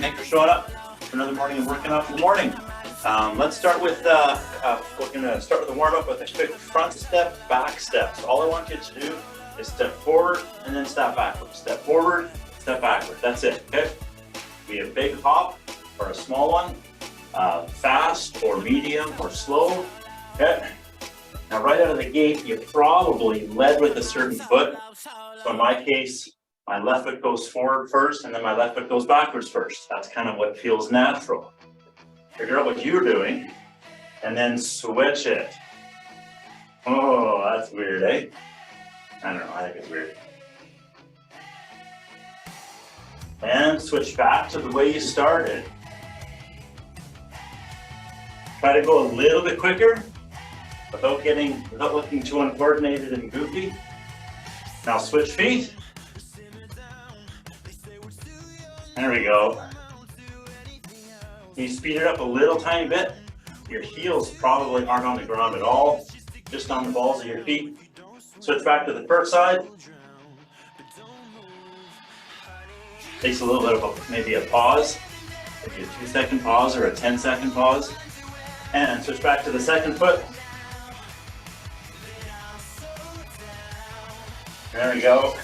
Thanks for showing up for another morning of working out in the morning. Let's start with, we're gonna start with a warm up with a quick front step, back steps. All I want you to do is step forward and then step backward. Step forward, step backward. That's it, okay? Be a big hop or a small one, fast or medium or slow, okay? Now right out of the gate, you probably led with a certain foot. So in my case, my left foot goes forward first and then my left foot goes backwards first. That's kind of what feels natural. Figure out what you're doing and then switch it. Oh, that's weird, eh? I don't know, I think it's weird. And switch back to the way you started. Try to go a little bit quicker without looking too uncoordinated and goofy. Now switch feet. There we go. You speed it up a little tiny bit. Your heels probably aren't on the ground at all, just on the balls of your feet. Switch back to the first side. Takes a little bit of maybe a pause, maybe a 2-second pause or a 10-second pause. And switch back to the second foot. There we go.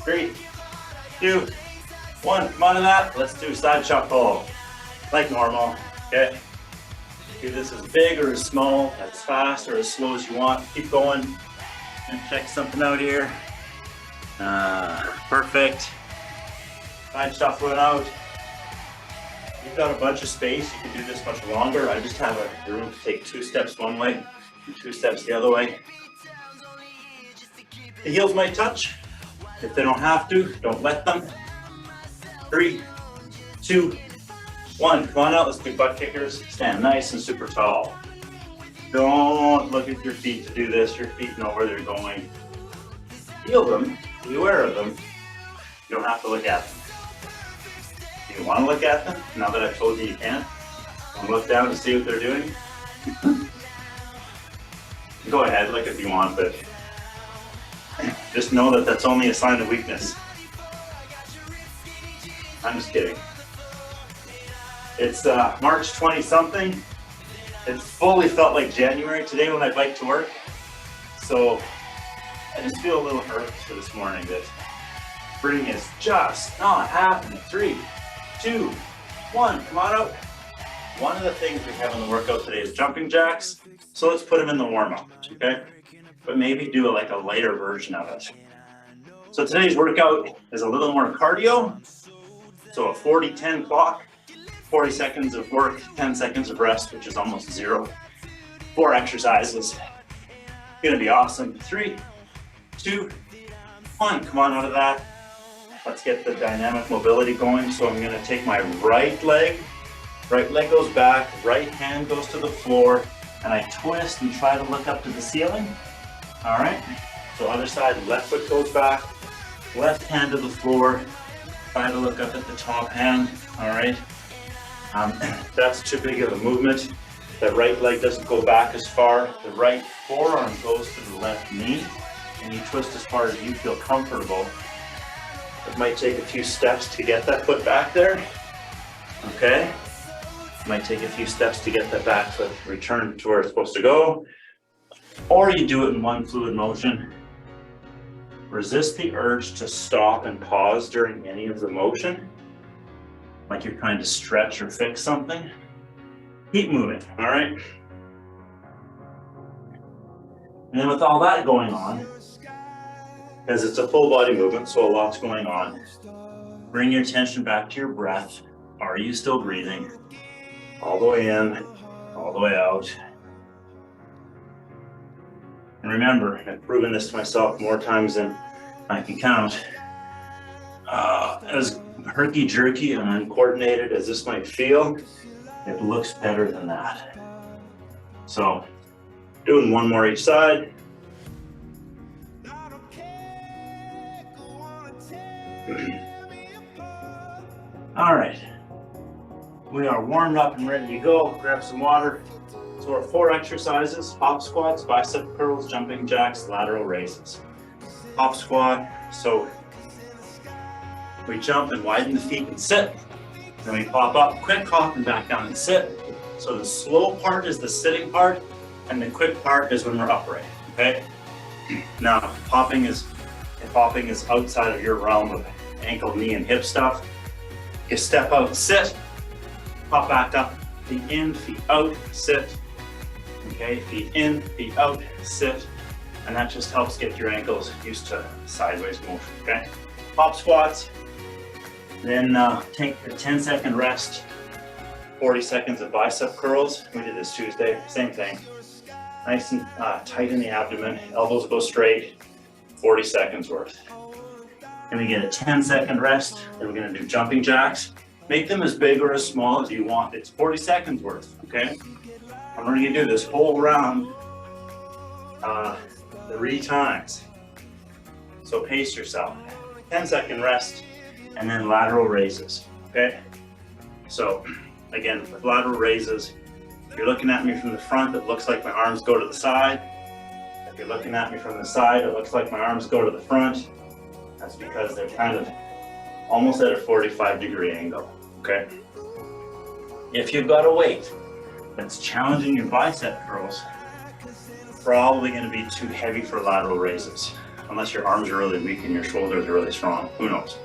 3, 2, 1. Come on to that. Let's do side shuffle. Like normal. Okay. Do this as big or as small, as fast or as slow as you want. Keep going. And check something out here. Perfect. Side shuffling out. You've got a bunch of space. You can do this much longer. I just have a room to take 2 steps one way and 2 steps the other way. The heels might touch. If they don't have to, don't let them. 3, 2, 1. Come on out. Let's do butt kickers. Stand nice and super tall. Don't look at your feet to do this. Your feet know where they're going. Feel them. Be aware of them. You don't have to look at them. Do you want to look at them? Now that I've told you you can't. Want to look down to see what they're doing? Go ahead, look if you want, but just know that that's only a sign of weakness. I'm just kidding. It's March 20-something. It fully felt like January today when I biked to work. So I just feel a little irked for this morning that spring is just not happening. 3, 2, 1, come on out. One of the things we have in the workout today is jumping jacks. So let's put them in the warm-up, okay? But maybe do like a lighter version of it. So today's workout is a little more cardio. So a 40-10 clock, 40 seconds of work, 10 seconds of rest, which is almost 0. 4 exercises. Gonna be awesome. 3, 2, 1, come on out of that. Let's get the dynamic mobility going. So I'm gonna take my right leg goes back, right hand goes to the floor, and I twist and try to look up to the ceiling. All right, so other side, left foot goes back, left hand to the floor, try to look up at the top hand, all right? That's too big of a movement. The right leg doesn't go back as far. The right forearm goes to the left knee, and you twist as far as you feel comfortable. It might take a few steps to get that foot back there, okay? It might take a few steps to get that back foot returned to where it's supposed to go. Or you do it in one fluid motion. Resist the urge to stop and pause during any of the motion, like you're trying to stretch or fix something. Keep moving, all right? And then with all that going on, because it's a full body movement, so a lot's going on, bring your attention back to your breath. Are you still breathing? All the way in, all the way out. And remember, I've proven this to myself more times than I can count. As herky-jerky and uncoordinated as this might feel, it looks better than that. So, doing one more each side. All right, we are warmed up and ready to go. Grab some water. So our 4 exercises: hop squats, bicep curls, jumping jacks, lateral raises. Hop squat, so we jump and widen the feet and sit. Then we pop up, quick hop, and back down and sit. So the slow part is the sitting part, and the quick part is when we're upright, okay? Now, if popping is outside of your realm of ankle, knee, and hip stuff, you step out, sit, pop back up, feet in, feet out, sit. Okay, feet in, feet out, sit. And that just helps get your ankles used to sideways motion, okay? Pop squats, then take a 10-second rest, 40 seconds of bicep curls. We did this Tuesday, same thing. Nice and tight in the abdomen, elbows go straight, 40 seconds worth. Then we get a 10-second rest, then we're gonna do jumping jacks. Make them as big or as small as you want. It's 40 seconds worth, okay? I'm gonna do this whole round 3 times. So pace yourself. 10-second rest, and then lateral raises, okay? So again, with lateral raises, if you're looking at me from the front, it looks like my arms go to the side. If you're looking at me from the side, it looks like my arms go to the front. That's because they're kind of almost at a 45-degree angle, okay? If you've got a weight that's challenging your bicep curls, probably going to be too heavy for lateral raises, unless your arms are really weak and your shoulders are really strong. Who knows?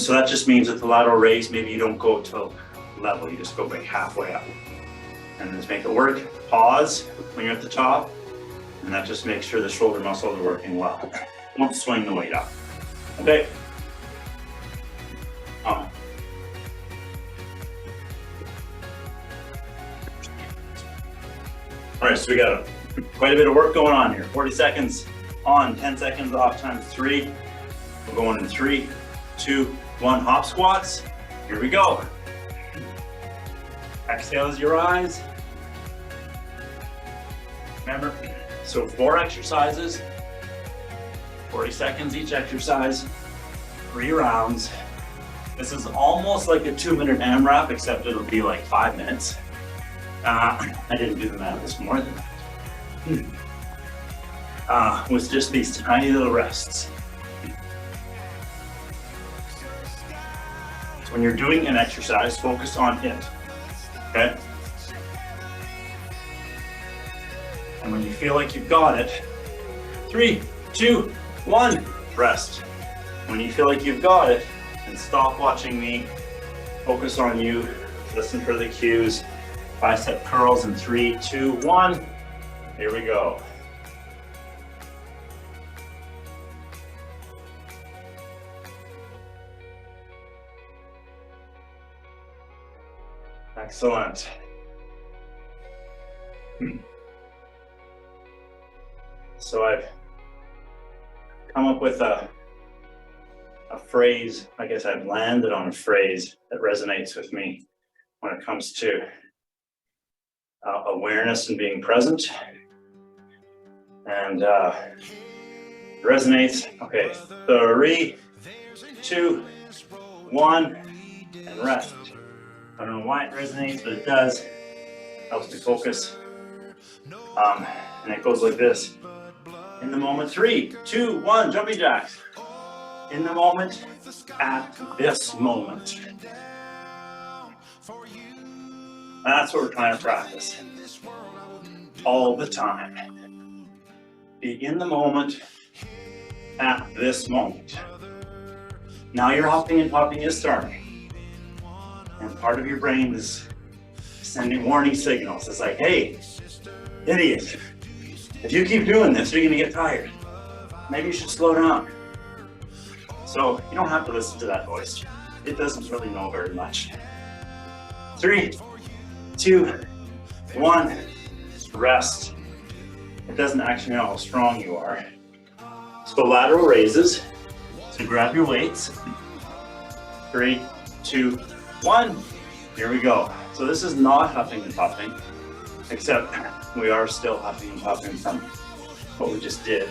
So that just means with the lateral raise, maybe you don't go to level, you just go like halfway up. And just make it work. Pause when you're at the top, and that just makes sure the shoulder muscles are working well. Don't swing the weight up. Okay? All right, so we got quite a bit of work going on here. 40 seconds on, 10 seconds off times 3. We're going in 3, 2, 1, hop squats. Here we go. Exhale as you rise. Remember, so 4 exercises, 40 seconds each exercise, 3 rounds. This is almost like a 2-minute AMRAP, except it'll be like 5 minutes. I didn't do the math this morning. With just these tiny little rests. So when you're doing an exercise, focus on it, okay? And when you feel like you've got it, 3, 2, 1, rest. When you feel like you've got it, then stop watching me, focus on you, listen for the cues. Bicep curls in 3, 2, 1. Here we go. Excellent. So I've come up with a phrase, I guess I've landed on a phrase that resonates with me when it comes to awareness and being present. And resonates. Okay, 3, 2, 1, and rest. I don't know why it resonates, but it does. Helps me focus. And it goes like this. In the moment, 3, 2, 1, jumping jacks. In the moment, at this moment. That's what we're trying to practice. All the time. Be in the moment, at this moment. Now your hopping and popping is starting. And part of your brain is sending warning signals. It's like, hey, idiot, if you keep doing this, you're gonna get tired. Maybe you should slow down. So you don't have to listen to that voice. It doesn't really know very much. 3, 2, 1, rest. It doesn't actually know how strong you are. So lateral raises. So grab your weights. 3, 2, 1. Here we go. So this is not huffing and puffing, except we are still huffing and puffing from what we just did.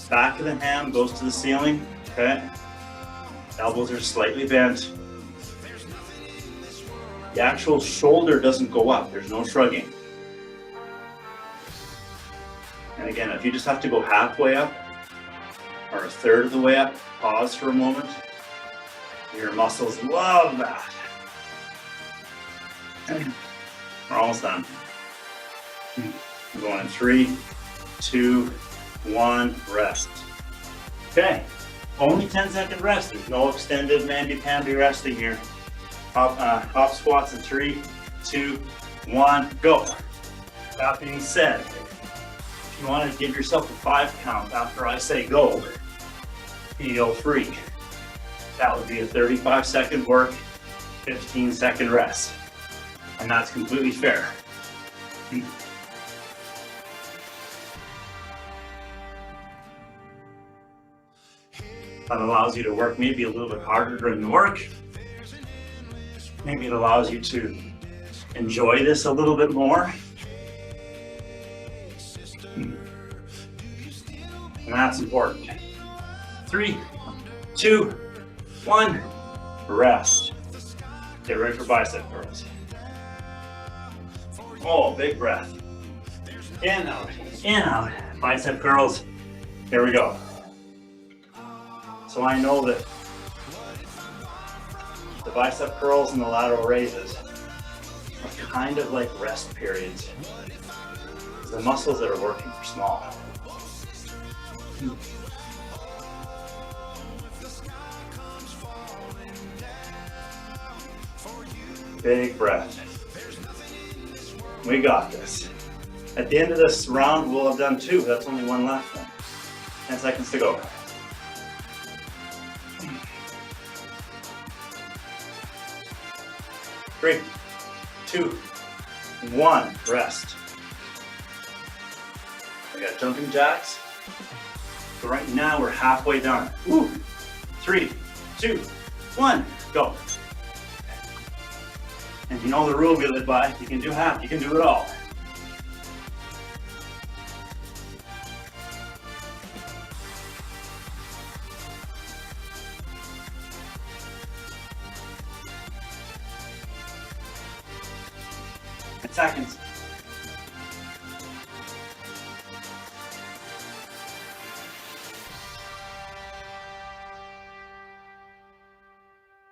Back of the hand goes to the ceiling, okay? Elbows are slightly bent. The actual shoulder doesn't go up, there's no shrugging. And again, if you just have to go halfway up or a third of the way up, pause for a moment. Your muscles love that. We're almost done. We're going in 3, 2, 1, rest. Okay, only 10-second rest. There's no extended mamby-pamby resting here. Hop squats in 3, 2, 1, go. That being said, if you want to give yourself a 5 count after I say go, feel free. That would be a 35-second work, 15-second rest. And that's completely fair. That allows you to work maybe a little bit harder during the work. Maybe it allows you to enjoy this a little bit more. And that's important. 3, 2, 1, rest. Get ready for bicep curls. Oh, big breath. In, out, bicep curls. Here we go. So I know that the bicep curls and the lateral raises are kind of like rest periods. The muscles that are working are small. Big breath. We got this. At the end of this round, we'll have done 2. That's only 1 left then. 10 seconds to go. 3, 2, 1, rest. I got jumping jacks. So right now we're halfway done. Woo. 3, 2, 1, go. And you know the rule we live by, you can do half, you can do it all. Seconds.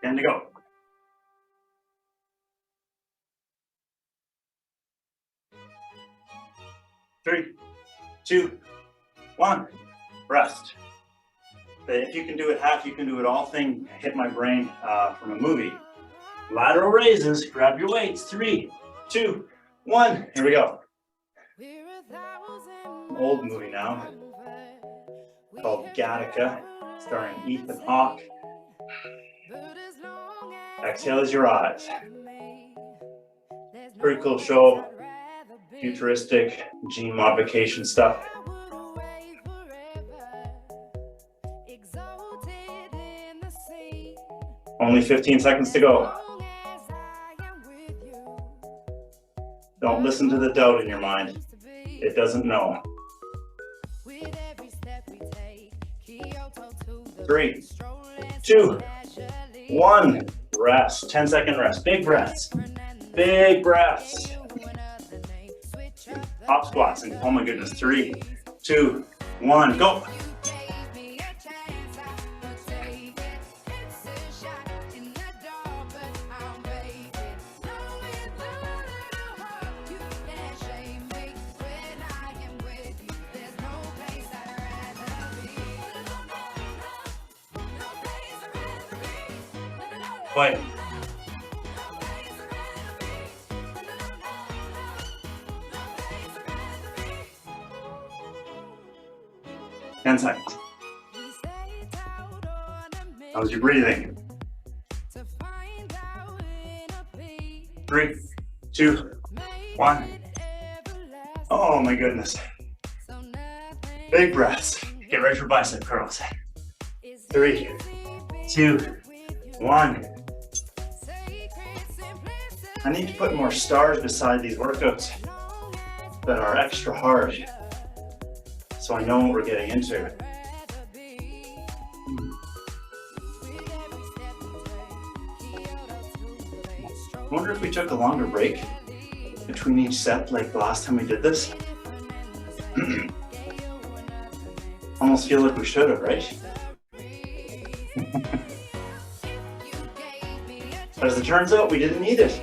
Time to go. Three, 2, 1, rest. The if you can do it half, you can do it all thing hit my brain from a movie. Lateral raises, grab your weights. 3, 2, 1, here we go. An old movie now called Gattaca, starring Ethan Hawke. Exhale as your eyes. Pretty cool show, futuristic gene modification stuff. Only 15 seconds to go. Don't listen to the doubt in your mind. It doesn't know. 3, 2, 1, rest. 10-second rest. Big breaths. Big breaths. Hop squats. And oh my goodness. 3, 2, 1, go. Wait. Ten seconds. How's your breathing? 3, 2, 1. Oh my goodness. Big breaths. Get ready for bicep curls. 3, 2, 1. I need to put more stars beside these workouts that are extra hard, so I know what we're getting into. I wonder if we took a longer break between each set, like the last time we did this. Almost feel like we should have, right? But as it turns out, we didn't need it,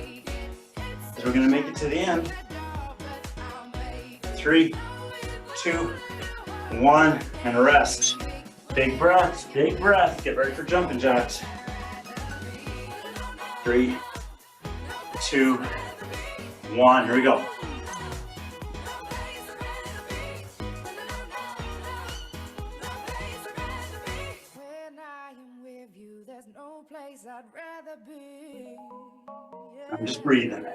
because we're gonna make it to the end. 3, 2, 1, and rest. Big breath, big breath. Get ready for jumping jacks. 3, 2, 1, here we go. I'm just breathing.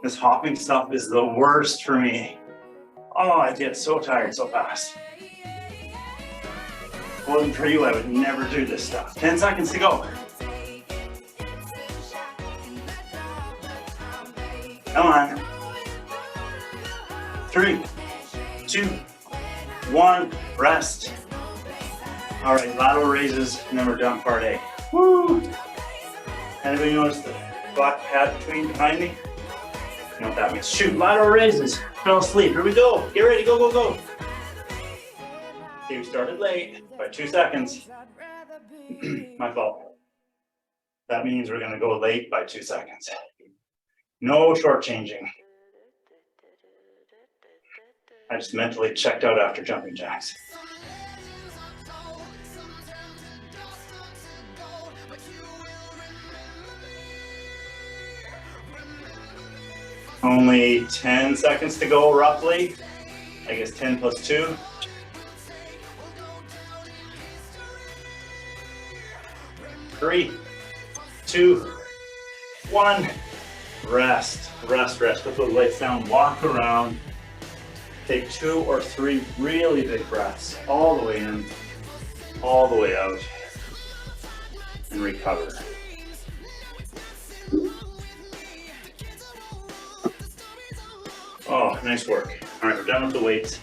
This hopping stuff is the worst for me. Oh, I get so tired so fast. If it wasn't for you, I would never do this stuff. 10 seconds to go. Come on. 3, 2, 1, rest. All right, lateral raises, and then we're done part A. Woo! Anybody notice the black pad behind me? You know what that means. Shoot, lateral raises. Fell asleep. Here we go. Get ready, go, go, go. Okay, we started late by 2 seconds. My fault. That means we're gonna go late by 2 seconds. No shortchanging. I just mentally checked out after jumping jacks. Only 10 seconds to go, roughly. I guess 10 plus 2. Three, 2, 1. Rest, rest, rest. Put those legs down, walk around. Take 2 or 3 really big breaths, all the way in, all the way out, and recover. Oh, nice work. All right, we're done with the weights.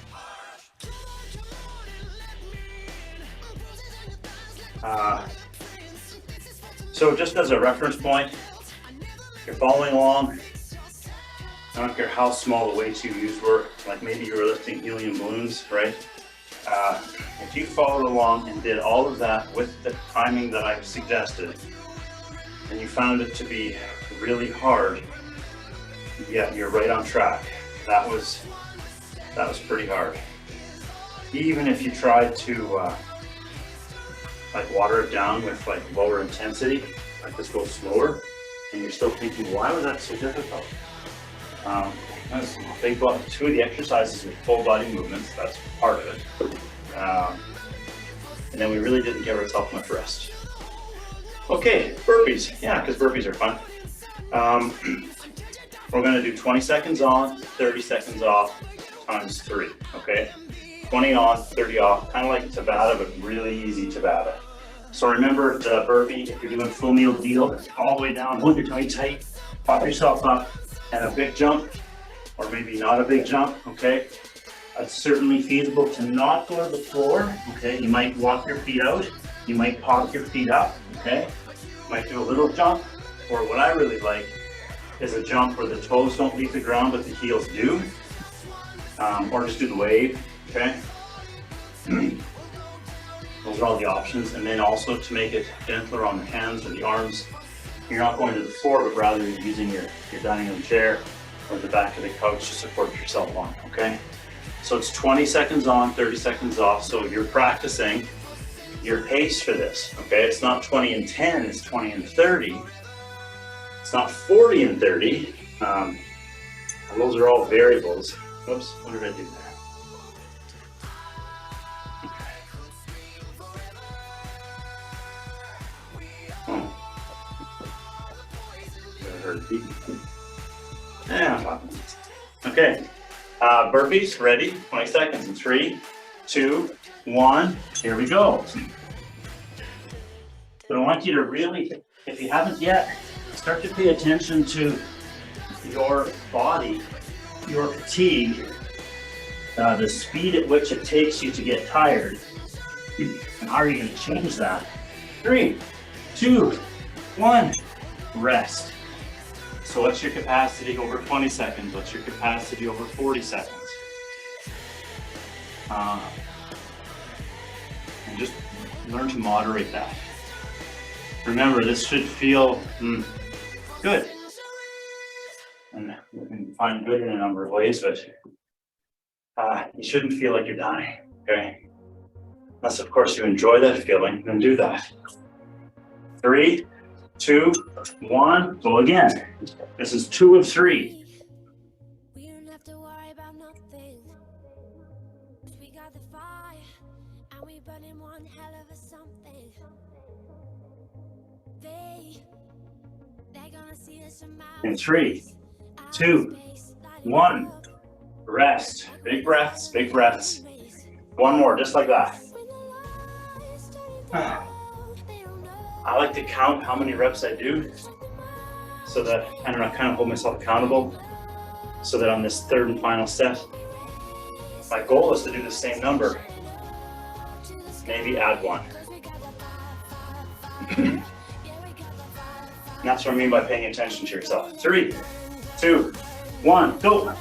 So just as a reference point, if you're following along, I don't care how small the weights you used were, like maybe you were lifting helium balloons, right? If you followed along and did all of that with the timing that I've suggested, and you found it to be really hard, yeah, you're right on track. That was pretty hard. Even if you tried to like water it down with like lower intensity, like this goes slower, and you're still thinking, why was that so difficult? That's big, 2 of the exercises with full body movements, that's part of it. And then we really didn't give ourselves much rest. Okay, burpees. Yeah, because burpees are fun. We're gonna do 20 seconds on, 30 seconds off, times 3, okay? 20 on, 30 off, kind of like Tabata, but really easy Tabata. So remember the burpee, if you're doing full meal deal, all the way down, hold your tummy tight, pop yourself up, and a big jump, or maybe not a big jump, okay? It's certainly feasible to not go to the floor, okay? You might walk your feet out, you might pop your feet up, okay? You might do a little jump, or what I really like is a jump where the toes don't leave the ground, but the heels do, or just do the wave, okay? Those are all the options. And then also to make it gentler on the hands or the arms, you're not going to the floor, but rather you're using your dining room chair or the back of the couch to support yourself on, okay? So it's 20 seconds on, 30 seconds off. So you're practicing your pace for this, okay? It's not 20 and 10, it's 20 and 30. It's not 40 and 30. Those are all variables. Oops, what did I do there? Yeah. Okay. Burpees, ready? 20 seconds in 3, 2, 1. Here we go. But I want you to really, if you haven't yet, start to pay attention to your body, your fatigue, the speed at which it takes you to get tired. And how are you going to change that? 3, 2, 1. Rest. So what's your capacity over 20 seconds? What's your capacity over 40 seconds? And just learn to moderate that. Remember, this should feel good. And you can find good in a number of ways, but you shouldn't feel like you're dying, okay? Unless, of course, you enjoy that feeling, then do that. 3, 2, 1, go again. This is 2 of 3. We don't have to worry about nothing. We got the fire, and we burning one hell of a something. They're gonna see us from out. In 3, 2, 1. Rest. Big breaths, big breaths. One more, just like that. I like to count how many reps I do so that I kind of hold myself accountable so that on this third and final set, my goal is to do the same number, maybe add one. And that's what I mean by paying attention to yourself. 3, 2, 1, go.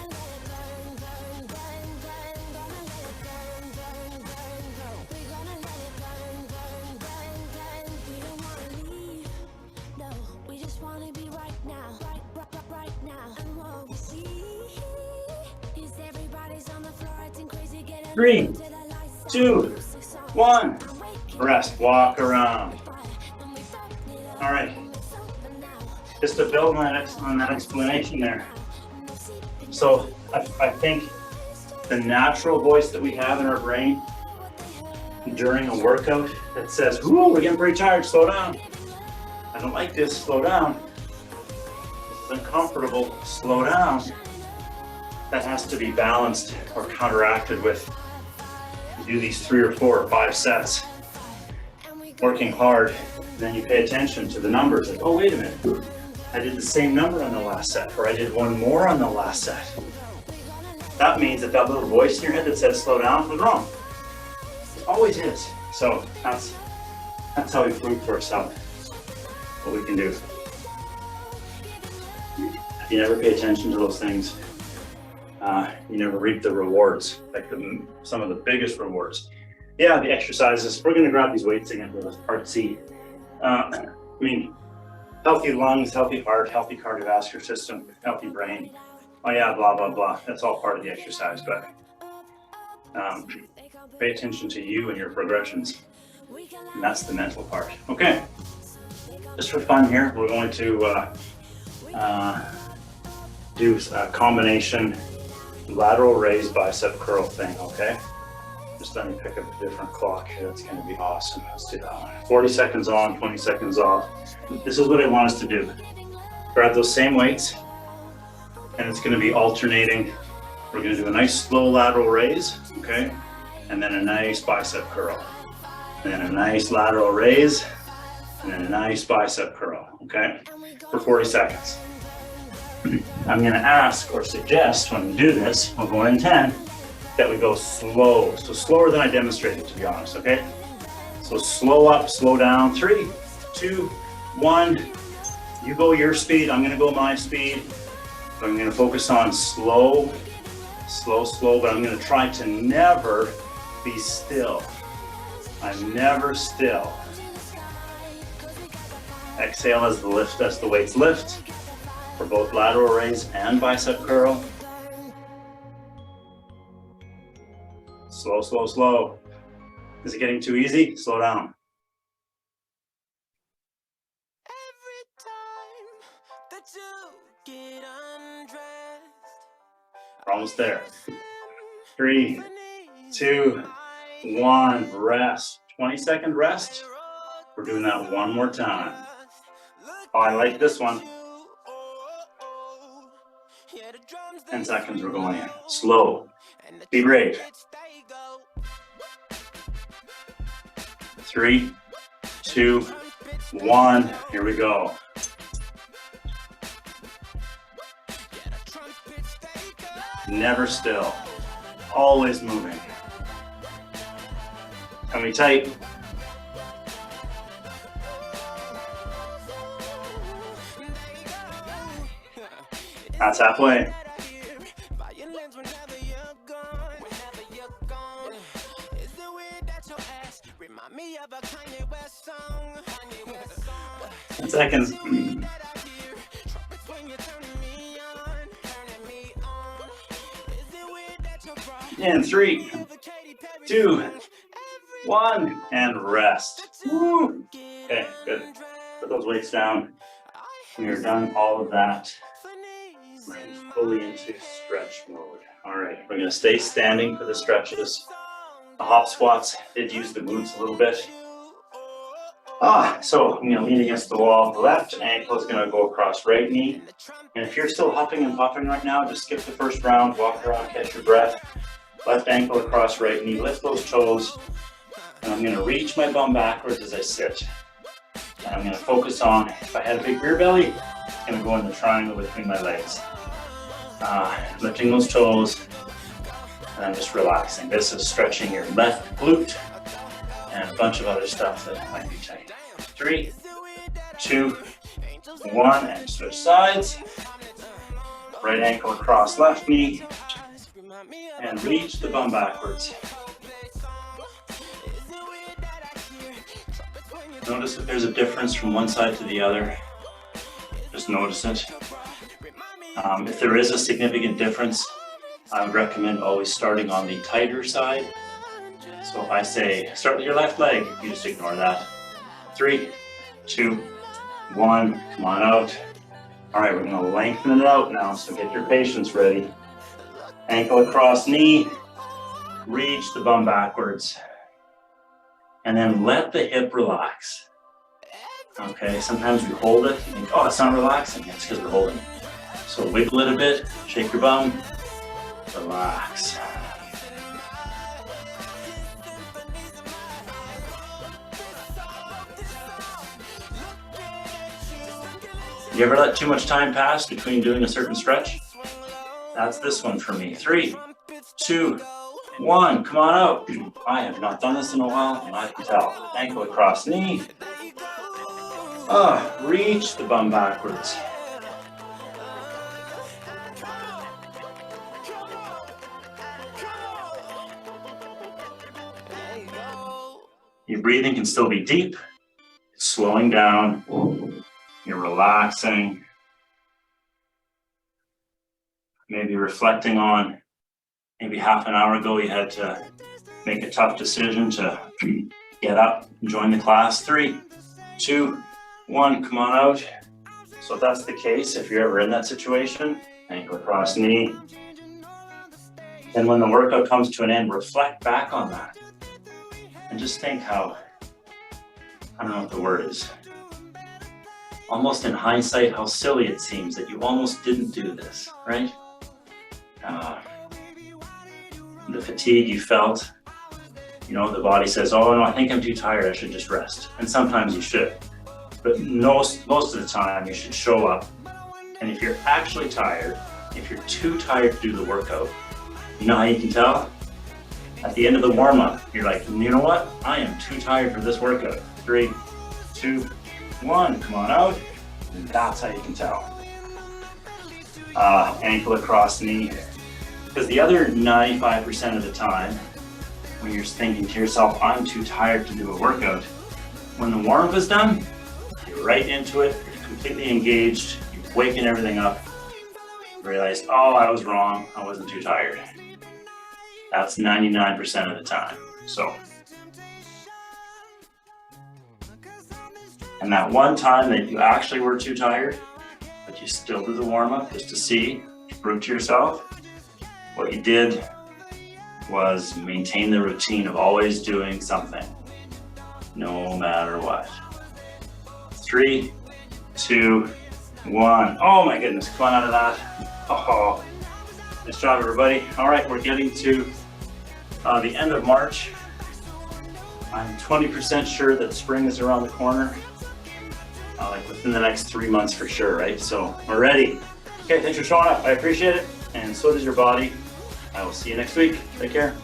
Three, 2, 1. Rest. Walk around. All right. Just to build on that explanation there. So I think the natural voice that we have in our brain during a workout that says, "Ooh, we're getting pretty tired. Slow down. I don't like this. Slow down. This is uncomfortable. Slow down." That has to be balanced or counteracted with you do these 3 or 4 or 5 sets, working hard, and then you pay attention to the numbers. Like, oh, wait a minute, I did the same number on the last set, or I did one more on the last set. That means that little voice in your head that says slow down was wrong. It always is. So that's how we prove to ourselves what we can do. If you never pay attention to those things, you never reap the rewards, like some of the biggest rewards. Yeah, the exercises. We're going to grab these weights again for part C. I mean, healthy lungs, healthy heart, healthy cardiovascular system, healthy brain. Oh yeah, blah, blah, blah. That's all part of the exercise, but pay attention to you and your progressions. And that's the mental part. Okay, just for fun here, we're going to do a combination lateral raise bicep curl thing, okay? Just let me pick up a different clock here. That's going to be awesome. Let's do that one. 40 seconds on, 20 seconds off. This is what I want us to do. Grab those same weights, and it's going to be alternating. We're going to do a nice slow lateral raise, okay? And then a nice bicep curl. And then a nice lateral raise, and then a nice bicep curl, okay? For 40 seconds. I'm going to ask or suggest when we do this, we'll go in 10, that we go slow. So slower than I demonstrated, to be honest, okay? So slow up, slow down. 3, 2, 1. You go your speed, I'm going to go my speed. So I'm going to focus on slow, slow, slow, but I'm going to try to never be still. I'm never still. Exhale as the weights lift. For both lateral raise and bicep curl. Slow, slow, slow. Is it getting too easy? Slow down. Every time that you get undressed, We're almost there. 3, 2, 1. Rest. 20-second rest. We're doing that one more time. Oh, I like this one. 10 seconds, we're going in. Slow. Be brave. 3, 2, 1. Here we go. Never still. Always moving. Tummy tight. That's halfway. 10 seconds. And 3, 2, 1, and rest. Woo. Okay, good. Put those weights down. When you're done all of that, we're fully into stretch mode. All right, we're gonna stay standing for the stretches. The hop squats did use the glutes a little bit. So I'm gonna lean against the wall. The left ankle is gonna go across right knee. And if you're still huffing and puffing right now, just skip the first round, walk around, catch your breath. Left ankle across right knee, lift those toes. And I'm gonna reach my bum backwards as I sit. And I'm gonna focus on, if I had a big rear belly, it's gonna go in the triangle between my legs. Lifting those toes, and I'm just relaxing. This is stretching your left glute and a bunch of other stuff that might be tight. 3, 2, 1, and switch sides. Right ankle across left knee, and reach the bum backwards. Notice if there's a difference from one side to the other. Just notice it. If there is a significant difference, I would recommend always starting on the tighter side. So if I say, start with your left leg, you just ignore that. 3, 2, 1, come on out. All right, we're gonna lengthen it out now, so get your patience ready. Ankle across knee, reach the bum backwards. And then let the hip relax. Okay, sometimes we hold it and think, oh, it's not relaxing. It's because we're holding it. So wiggle it a bit, shake your bum, relax. You ever let too much time pass between doing a certain stretch? That's this one for me. 3, 2, 1, come on out. I have not done this in a while, and I can tell. Ankle across knee. Reach the bum backwards. Your breathing can still be deep. It's slowing down. You're relaxing. Maybe reflecting on maybe half an hour ago you had to make a tough decision to get up and join the class. 3, 2, 1, come on out. So if that's the case, if you're ever in that situation, ankle across knee. And when the workout comes to an end, reflect back on that. And just think how, I don't know what the word is, almost in hindsight, how silly it seems that you almost didn't do this, right? The fatigue you felt, you know, the body says, oh no, I think I'm too tired, I should just rest. And sometimes you should, but most of the time you should show up. And if you're actually tired, if you're too tired to do the workout, you know how you can tell? At the end of the warm-up, you're like, you know what? I am too tired for this workout. 3, 2, 1, come on out. And that's how you can tell. Ankle across knee. Because the other 95% of the time, when you're thinking to yourself, I'm too tired to do a workout, when the warm-up is done, you're right into it, you're completely engaged, you've waken everything up, you realize, oh, I was wrong, I wasn't too tired. That's 99% of the time. So, and that one time that you actually were too tired, but you still did the warm-up just to see, prove to yourself, what you did was maintain the routine of always doing something, no matter what. 3, 2, 1. Oh my goodness, come on out of that. Oh, nice job, everybody. All right, we're getting to the end of March. I'm 20% sure that spring is around the corner, like within the next 3 months for sure, right? So we're ready. Okay, thanks for showing up. I appreciate it, and so does your body. I will see you next week. Take care.